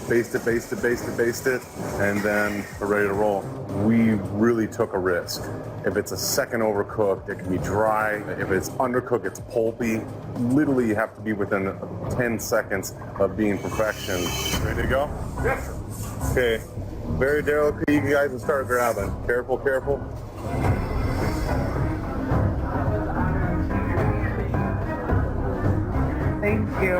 [SPEAKER 5] baste it, baste it, baste it, baste it, and then we're ready to roll. We really took a risk. If it's a second overcooked, it can be dry. If it's undercooked, it's pulpy. Literally, you have to be within 10 seconds of being perfection. Ready to go?
[SPEAKER 11] Yes.
[SPEAKER 5] Okay. Very delicate. You guys can start grabbing. Careful, careful.
[SPEAKER 10] Thank you.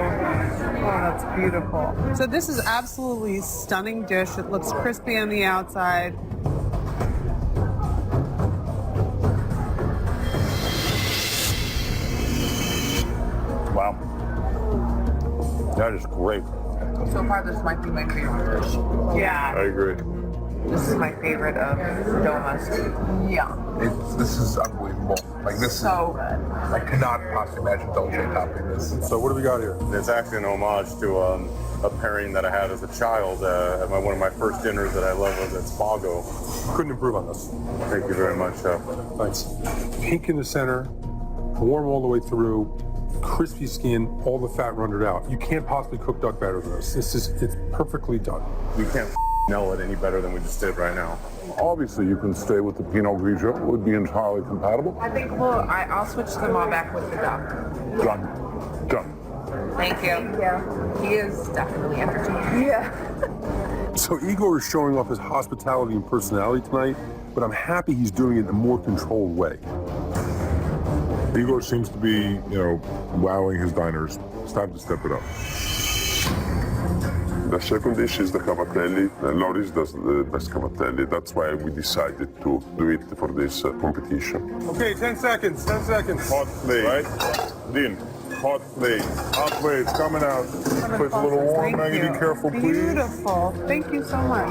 [SPEAKER 10] Oh, that's beautiful. So this is absolutely stunning dish. It looks crispy on the outside.
[SPEAKER 5] Wow. That is great.
[SPEAKER 7] So far, this might be my favorite dish.
[SPEAKER 10] Yeah.
[SPEAKER 5] I agree.
[SPEAKER 7] This is my favorite of Doma's. Yeah.
[SPEAKER 9] This is unbelievable. Like this
[SPEAKER 7] So good.
[SPEAKER 9] I cannot possibly imagine Dolce topping this.
[SPEAKER 1] So what do we got here?
[SPEAKER 5] It's actually an homage to a pairing that I had as a child. At one of my first dinners that I love was at Spago.
[SPEAKER 1] Couldn't improve on this.
[SPEAKER 5] Thank you very much, Chef.
[SPEAKER 1] Thanks. Pink in the center, warm all the way through, crispy skin, all the fat rendered out. You can't possibly cook duck better than this. It's perfectly done.
[SPEAKER 5] We can't nail it any better than we just did right now.
[SPEAKER 3] Obviously, you can stay with the Pinot Grigio. It would be entirely compatible.
[SPEAKER 7] I think I'll switch them all back with the duck.
[SPEAKER 3] Done. Done.
[SPEAKER 7] Thank you. He is definitely entertaining. Yeah.
[SPEAKER 1] So Igor is showing off his hospitality and personality tonight, but I'm happy he's doing it in a more controlled way.
[SPEAKER 11] Igor seems to be, wowing his diners. It's time to step it up.
[SPEAKER 14] The second dish is the cavatelli. Loris does the best cavatelli. That's why we decided to do it for this competition.
[SPEAKER 1] Okay, 10 seconds, 10 seconds.
[SPEAKER 11] Hot plate. Right? Dean, hot plate. Hot plate's coming out. Plate's a little warm. Maggie, be careful, please.
[SPEAKER 10] Beautiful. Thank you so much.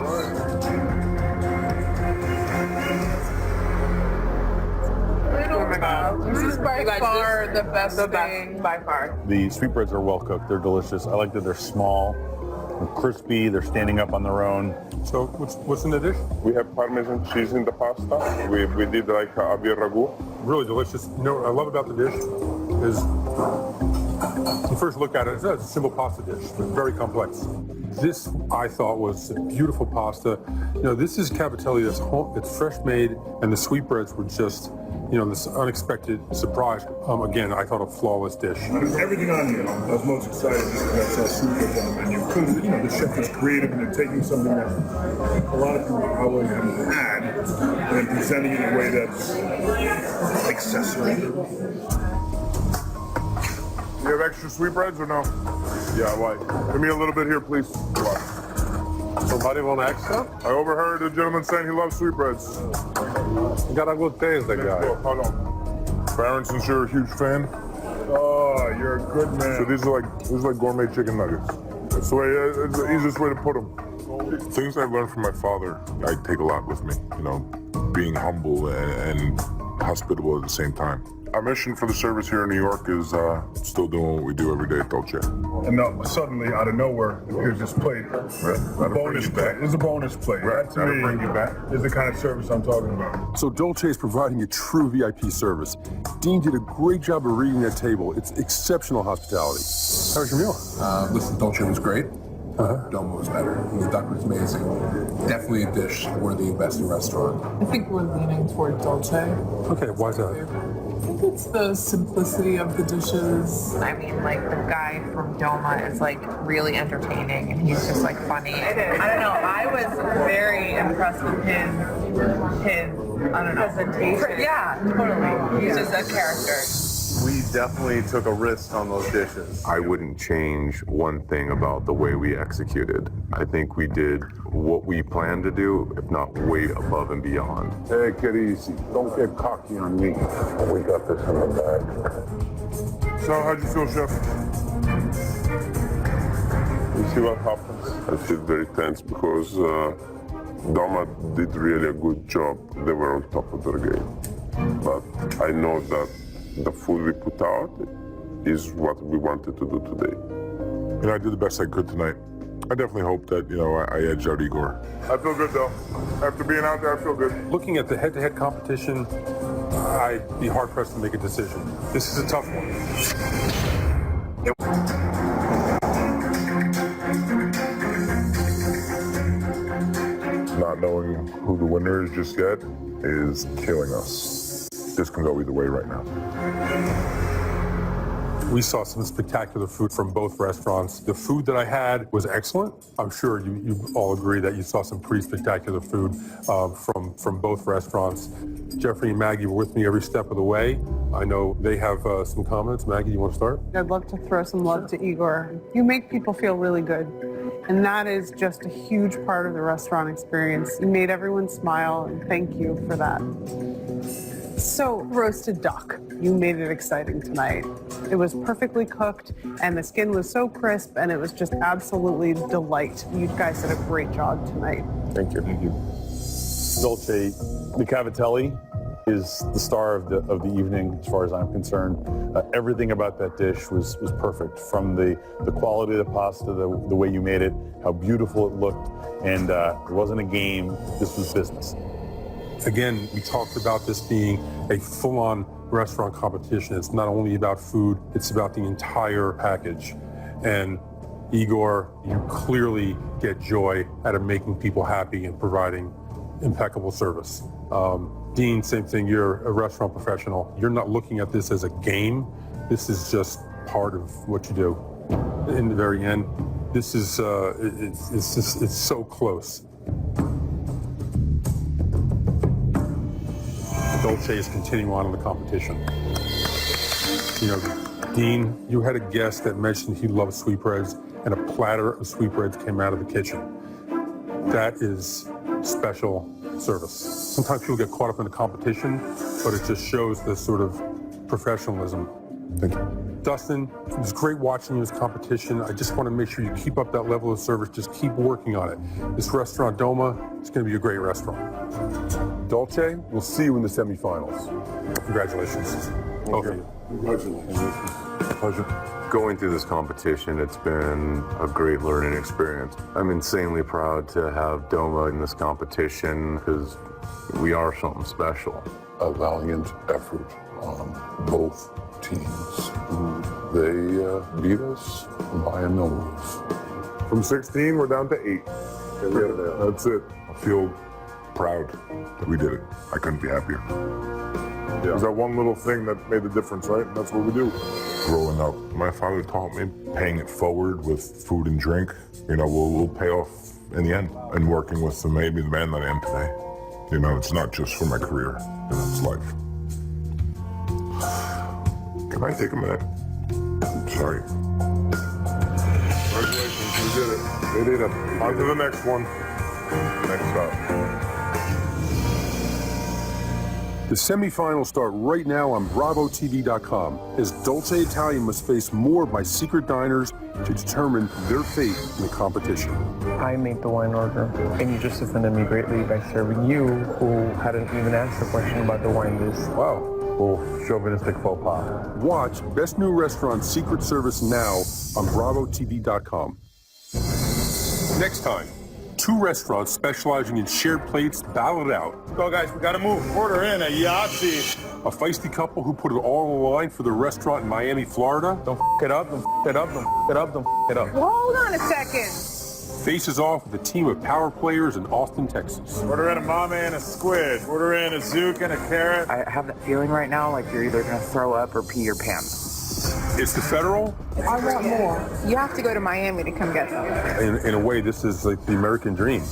[SPEAKER 7] This is by far the best thing. By far.
[SPEAKER 15] The sweetbreads are well cooked. They're delicious. I like that they're small, they're crispy, they're standing up on their own.
[SPEAKER 1] So what's in the dish?
[SPEAKER 14] We have Parmesan cheese in the pasta. We did like a avier ragu.
[SPEAKER 1] Really delicious. You know what I love about the dish is you first look at it, it's a simple pasta dish, but very complex. This, I thought, was a beautiful pasta. This is cavatelli that's fresh made, and the sweetbreads were just, this unexpected surprise. Again, I thought a flawless dish.
[SPEAKER 13] Everything on here, I was most excited just because sweetbreads on the menu. Because, the chef is creative and they're taking something that a lot of people probably haven't had and presenting it in a way that's accessory.
[SPEAKER 11] You have extra sweetbreads or no? Yeah, why? Give me a little bit here, please.
[SPEAKER 14] Somebody want extra?
[SPEAKER 11] I overheard a gentleman saying he loves sweetbreads.
[SPEAKER 14] You got a good taste, that guy.
[SPEAKER 11] Hold on. Baron, since you're a huge fan.
[SPEAKER 13] Oh, you're a good man.
[SPEAKER 11] So these are like gourmet chicken nuggets. That's the way. It's the easiest way to put them. Things I learned from my father, I take a lot with me. Being humble and hospitable at the same time. Our mission for the service here in New York is still doing what we do every day at Dolce.
[SPEAKER 13] And suddenly, out of nowhere, here's this plate. A bonus plate. It's a bonus plate.
[SPEAKER 11] Right.
[SPEAKER 13] That, to me,
[SPEAKER 11] bring you back.
[SPEAKER 13] Is the kind of service I'm talking about.
[SPEAKER 1] So Dolce is providing a true VIP service. Dean did a great job of reading that table. It's exceptional hospitality. How was your meal?
[SPEAKER 16] Listen, Dolce was great. Domo was better. The duck was amazing. Definitely a dish worthy of best in restaurant.
[SPEAKER 7] I think we're leaning toward Dolce.
[SPEAKER 1] Okay, why's that?
[SPEAKER 7] I think it's the simplicity of the dishes. I mean, the guy from Doma is really entertaining and he's just funny. I don't know. I was very impressed with his presentation. Yeah, totally. He's just a character.
[SPEAKER 5] We definitely took a risk on those dishes.
[SPEAKER 14] I wouldn't change one thing about the way we executed. I think we did what we planned to do, if not way above and beyond.
[SPEAKER 11] Take it easy. Don't get cocky on me.
[SPEAKER 14] We got this in the bag.
[SPEAKER 11] So how'd you feel, Chef?
[SPEAKER 14] You see what happens? I feel very tense because Doma did really a good job. They were on top of their game. But I know that the food we put out is what we wanted to do today.
[SPEAKER 11] I did the best I could tonight. I definitely hope that, I edged out Igor. I feel good, though. After being out there, I feel good.
[SPEAKER 1] Looking at the head-to-head competition, I'd be hard-pressed to make a decision. This is a tough one.
[SPEAKER 11] Not knowing who the winner is just yet is killing us. This can go either way right now.
[SPEAKER 1] We saw some spectacular food from both restaurants. The food that I had was excellent. I'm sure you all agree that you saw some pretty spectacular food from both restaurants. Jeffrey and Maggie were with me every step of the way. I know they have some comments. Maggie, you want to start?
[SPEAKER 10] I'd love to throw some love to Igor. You make people feel really good. And that is just a huge part of the restaurant experience. You made everyone smile, and thank you for that. So, roasted duck. You made it exciting tonight. It was perfectly cooked, and the skin was so crisp, and it was just absolutely delight. You guys did a great job tonight.
[SPEAKER 15] Thank you. Thank you. Dolce, the cavatelli is the star of the evening, as far as I'm concerned. Everything about that dish was perfect, from the quality of the pasta, the way you made it, how beautiful it looked, and it wasn't a game. This was business.
[SPEAKER 1] Again, we talked about this being a full-on restaurant competition. It's not only about food, it's about the entire package. And Igor, you clearly get joy out of making people happy and providing impeccable service. Dean, same thing, you're a restaurant professional. You're not looking at this as a game. This is just part of what you do. In the very end, this is, it's so close. Dolce is continuing on in the competition. You know, Dean, you had a guest that mentioned he loves sweetbreads, and a platter of sweetbreads came out of the kitchen. That is special service. Sometimes people get caught up in the competition, but it just shows this sort of professionalism. Thank you. Dustin, it was great watching you in this competition. I just want to make sure you keep up that level of service. Just keep working on it. This restaurant, Doma, is going to be a great restaurant.
[SPEAKER 12] Dolce, we'll see you in the semifinals.
[SPEAKER 1] Congratulations. Both of you.
[SPEAKER 11] Congratulations.
[SPEAKER 12] Pleasure.
[SPEAKER 17] Going through this competition, it's been a great learning experience. I'm insanely proud to have Doma in this competition because we are something special.
[SPEAKER 3] A valiant effort on both teams. They beat us by a nose.
[SPEAKER 11] From 16, we're down to 8. That's it. I feel proud that we did it. I couldn't be happier. It was that one little thing that made the difference, right? That's what we do. Growing up, my father taught me paying it forward with food and drink, you know, will pay off in the end. And working with maybe the man that I am today. You know, it's not just for my career, you know, it's life. Can I take a minute? I'm sorry. Congratulations, you did it. They did it. On to the next one. Next up.
[SPEAKER 1] The semifinals start right now on BravoTV.com, as Dolce Italian must face more of my secret diners to determine their fate in the competition.
[SPEAKER 18] I made the wine order, and you just offended me greatly by serving you, who hadn't even asked a question about the wine list.
[SPEAKER 1] Wow.
[SPEAKER 12] Well, chauvinistic faux pas.
[SPEAKER 1] Watch Best New Restaurant Secret Service now on BravoTV.com. Next time, 2 restaurants specializing in shared plates battle it out.
[SPEAKER 5] Go, guys, we gotta move. Order in a Yahtzee.
[SPEAKER 1] A feisty couple who put it all on the line for the restaurant in Miami, Florida.
[SPEAKER 18] Don't f it up, don't f it up, don't f it up, don't f it up.
[SPEAKER 10] Hold on a second.
[SPEAKER 1] Faces off with a team of power players in Austin, Texas.
[SPEAKER 5] Order in a mama and a squid. Order in a zook and a carrot.
[SPEAKER 2] I have that feeling right now like you're either gonna throw up or pee your pants.
[SPEAKER 1] It's the Federal.
[SPEAKER 7] I want more. You have to go to Miami to come get them.
[SPEAKER 1] In a way, this is like the American dream.